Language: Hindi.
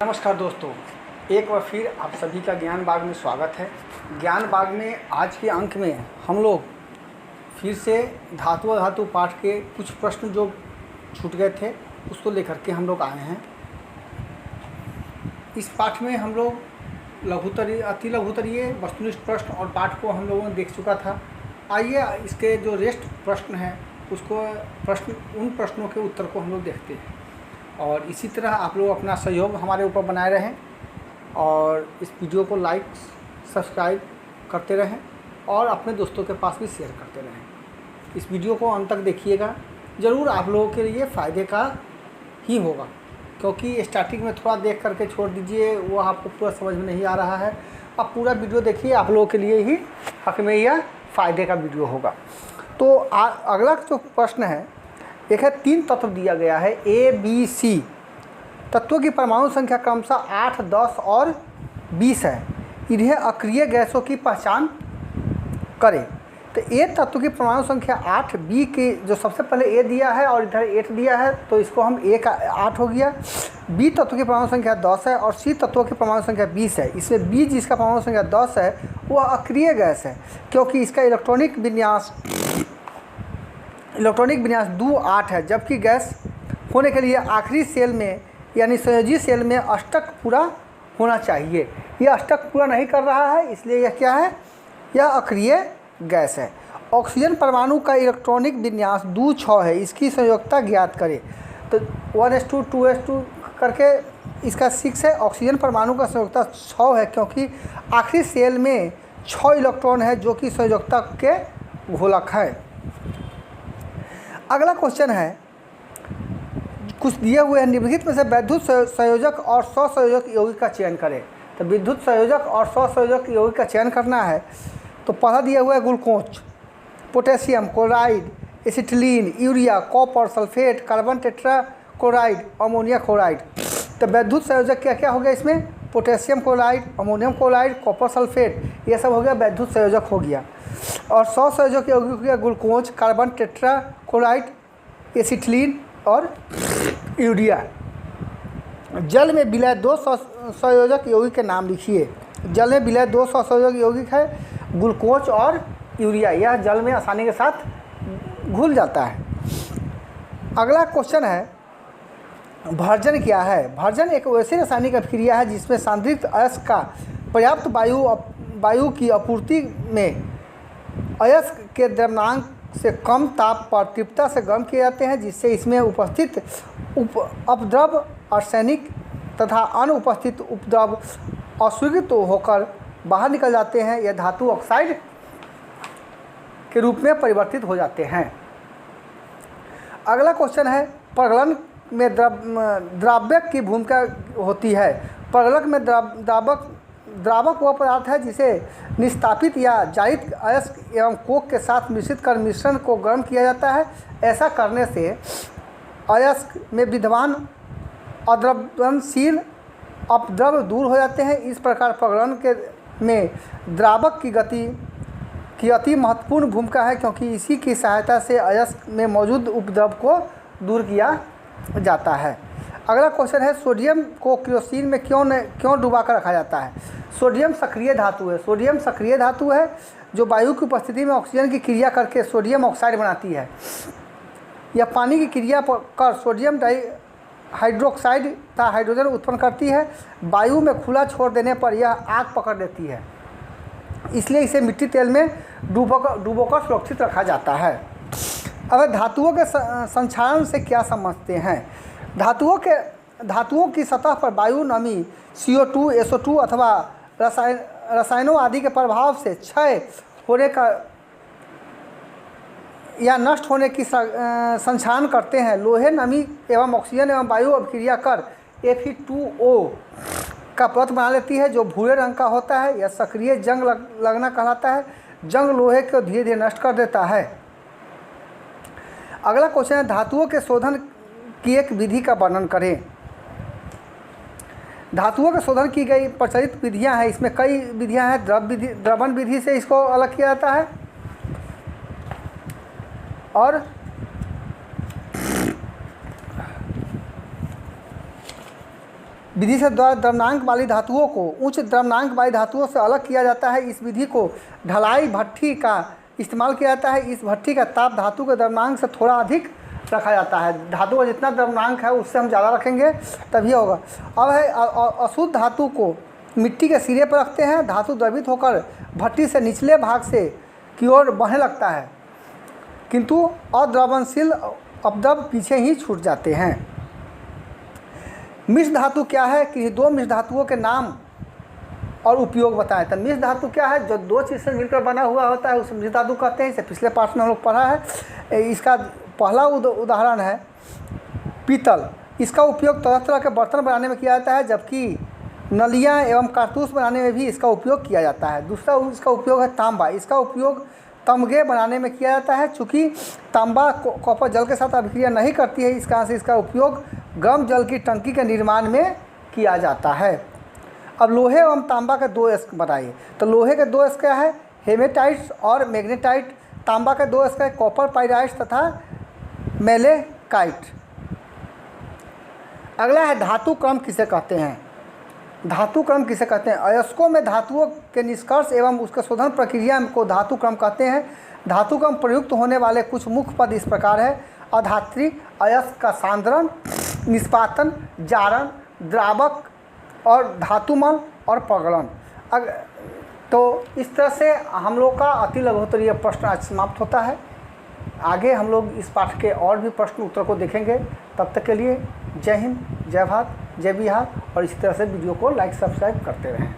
नमस्कार दोस्तों, एक बार फिर आप सभी का ज्ञान बाग में स्वागत है। ज्ञान बाग में आज के अंक में हम लोग फिर से धातु अधातु पाठ के कुछ प्रश्न जो छूट गए थे उसको लेकर के हम लोग आए हैं। इस पाठ में हम लोग लघुतरीय, अति लघुतरीय, वस्तुनिष्ठ प्रश्न और पाठ को हम लोगों ने देख चुका था। आइए इसके जो रेस्ट प्रश्न हैं उन प्रश्नों के उत्तर को हम लोग देखते हैं और इसी तरह आप लोग अपना सहयोग हमारे ऊपर बनाए रहें और इस वीडियो को लाइक सब्सक्राइब करते रहें और अपने दोस्तों के पास भी शेयर करते रहें। इस वीडियो को अंत तक देखिएगा, ज़रूर आप लोगों के लिए फ़ायदे का ही होगा, क्योंकि स्टार्टिंग में थोड़ा देख करके छोड़ दीजिए, वो आपको पूरा समझ में नहीं आ रहा है। अब पूरा वीडियो देखिए, आप लोगों के लिए ही हक में यह फ़ायदे का वीडियो होगा। तो अगला जो प्रश्न है, एक है 3 तत्व दिया गया है ए बी सी। तत्वों की परमाणु संख्या क्रमशः 8, 10 और 20 है। इन्हें अक्रिय गैसों की पहचान करें। तो ए तत्व की परमाणु संख्या 8, बी के जो सबसे पहले ए दिया है और इधर 8 दिया है तो इसको हम ए का 8 हो गया। बी तत्व की परमाणु संख्या 10 है और सी तत्वों की परमाणु संख्या 20 है। इसमें बी जिसका परमाणु संख्या 10 है वह अक्रिय गैस है, क्योंकि इसका इलेक्ट्रॉनिक विन्यास 2, 8 है, जबकि गैस होने के लिए आखिरी सेल में यानी संयोजी सेल में अष्टक पूरा होना चाहिए। यह अष्टक पूरा नहीं कर रहा है, इसलिए यह क्या है, यह अक्रिय गैस है। ऑक्सीजन परमाणु का इलेक्ट्रॉनिक विन्यास 2, 6 है। इसकी संयोजकता ज्ञात करें। तो 1s2 2s2 करके इसका 6 है। ऑक्सीजन परमाणु का संयोजकता 6 है, क्योंकि आखिरी सेल में 6 इलेक्ट्रॉन है जो कि संयोजकता के घोलक है। अगला क्वेश्चन है, कुछ दिए हुए हैं, निम्नलिखित में से वैद्युत संयोजक और स्वसंयोजक यौगिक का चयन करें। तो विद्युत संयोजक और स्वसंयोजक यौगिक का चयन करना है। तो पहला दिया हुआ है glucose, potassium chloride, acetylene, urea, copper sulphate, carbon tetrachloride, ammonia chloride. तो वैद्युत संयोजक क्या क्या हो गया इसमें, potassium chloride, ammonium chloride, copper sulphate, ये सब हो गया वैद्युत संयोजक हो गया। और स्वसंयोजक यौगिक हो गया ग्लूकोज, कार्बन टेट्राक्लोराइड, एसिटिलीन और यूरिया। जल में विलय 2 संयोजक यौगिक के नाम लिखिए। जल में विलय 2 संयोजक यौगिक है ग्लूकोज और यूरिया। यह जल में आसानी के साथ घुल जाता है। अगला क्वेश्चन है, भर्जन क्या है। भर्जन एक वैसी रासायनिक अभिक्रिया है जिसमें सांद्रित अयस्क का पर्याप्त वायु की आपूर्ति में अयस्क के द्रव्यमान से कम ताप पर तीव्रता से गर्म किए जाते हैं, जिससे इसमें उपस्थित अपद्रव आर्सेनिक तथा अनुपस्थित उपद्रव अस्वीकृत होकर बाहर निकल जाते हैं। यह धातु ऑक्साइड के रूप में परिवर्तित हो जाते हैं। अगला क्वेश्चन है, प्रगलन में द्रावक की भूमिका होती है। प्रगलक में द्रावक वह पदार्थ है जिसे निस्तापित या जारित अयस्क एवं कोक के साथ मिश्रित कर मिश्रण को गर्म किया जाता है। ऐसा करने से अयस्क में विद्यमान अद्रवणशील अपद्रव दूर हो जाते हैं। इस प्रकार प्रगलन में द्रावक की गति की अति महत्वपूर्ण भूमिका है, क्योंकि इसी की सहायता से अयस्क में मौजूद उपद्रव को दूर किया जाता है। अगला क्वेश्चन है, सोडियम को केरोसिन में क्यों डुबा कर रखा जाता है। सोडियम सक्रिय धातु है। सोडियम सक्रिय धातु है जो वायु की उपस्थिति में ऑक्सीजन की क्रिया करके सोडियम ऑक्साइड बनाती है। यह पानी की क्रिया कर सोडियम हाइड्रोक्साइड तथा हाइड्रोजन उत्पन्न करती है। वायु में खुला छोड़ देने पर यह आग पकड़ लेती है, इसलिए इसे मिट्टी तेल में डुबोकर सुरक्षित रखा जाता है। अब धातुओं के संक्षारण से क्या समझते हैं। धातुओं की सतह पर वायु नमी, CO2, SO2 अथवा रसायनों आदि के प्रभाव से क्षय होने का या नष्ट होने की संक्षारण करते हैं। लोहे नमी एवं ऑक्सीजन एवं वायु अभिक्रिया कर Fe2O का परत बना लेती है, जो भूरे रंग का होता है। यह सक्रिय जंग लगना कहलाता है। जंग लोहे को धीरे धीरे नष्ट कर देता है। अगला क्वेश्चन है, धातुओं के शोधन की एक विधि का वर्णन करें। धातुओं के शोधन की गई प्रचलित विधियां हैं। इसमें कई विधियां हैं। द्रवण विधि से इसको अलग किया जाता है और विधि से द्रव्यमानांक वाली धातुओं को उच्च द्रव्यमानांक वाली धातुओं से अलग किया जाता है। इस विधि को ढलाई भट्ठी का इस्तेमाल किया जाता है। इस भट्ठी का ताप धातु के द्रव्यमानांक से थोड़ा अधिक रखा जाता है। धातु का जितना द्रव्यमानांक है उससे हम ज़्यादा रखेंगे तभी होगा। अब है अशुद्ध धातु को मिट्टी के सिरे पर रखते हैं। धातु द्रवित होकर भट्टी से निचले भाग से की ओर बढ़ने लगता है, किंतु अद्रवणशील अपद्रव पीछे ही छूट जाते हैं। मिश्र धातु क्या है कि दो मिश्र धातुओं के नाम और उपयोग बताएं। तो मिश्र धातु क्या है? जो दो चीज़ से मिलकर बना हुआ होता है उसे मिश्र धातु कहते हैं। इसे पिछले पाठ में हम लोग पढ़ा है। इसका पहला उदाहरण है पीतल। इसका उपयोग तरह तरह के बर्तन बनाने में किया जाता है, जबकि नलियाँ एवं कारतूस बनाने में भी इसका उपयोग किया जाता है। दूसरा इसका उपयोग है तांबा। इसका उपयोग तमगे बनाने में किया जाता है। चूँकि तांबा कॉपर जल के साथ अभिक्रिया नहीं करती है, इस कारण से इसका उपयोग गर्म जल की टंकी के निर्माण में किया जाता है। अब लोहे एवं तांबा के दो स्क बताइए। तो लोहे के दो स्क क्या है? हेमेटाइट्स और मैग्नेटाइट। तांबा के दो स्क है कॉपर पाइराइट्स तथा मेलेकाइट। अगला है धातु क्रम किसे कहते हैं? धातु क्रम किसे कहते हैं? अयस्कों में धातुओं के निष्कर्ष एवं उसके शोधन प्रक्रिया को धातु क्रम कहते हैं। धातु क्रम प्रयुक्त होने वाले कुछ मुख्य पद इस प्रकार है: अधात्री, अयस्क का सांद्रण, निष्पातन, जारण, द्रावक और धातुमल और पगड़न। तो इस तरह से हम लोग का अति लघुत्तरीय प्रश्न आज समाप्त होता है। आगे हम लोग इस पाठ के और भी प्रश्न उत्तर को देखेंगे। तब तक के लिए जय हिंद, जय भारत, जय बिहार। और इसी तरह से वीडियो को लाइक सब्सक्राइब करते रहें।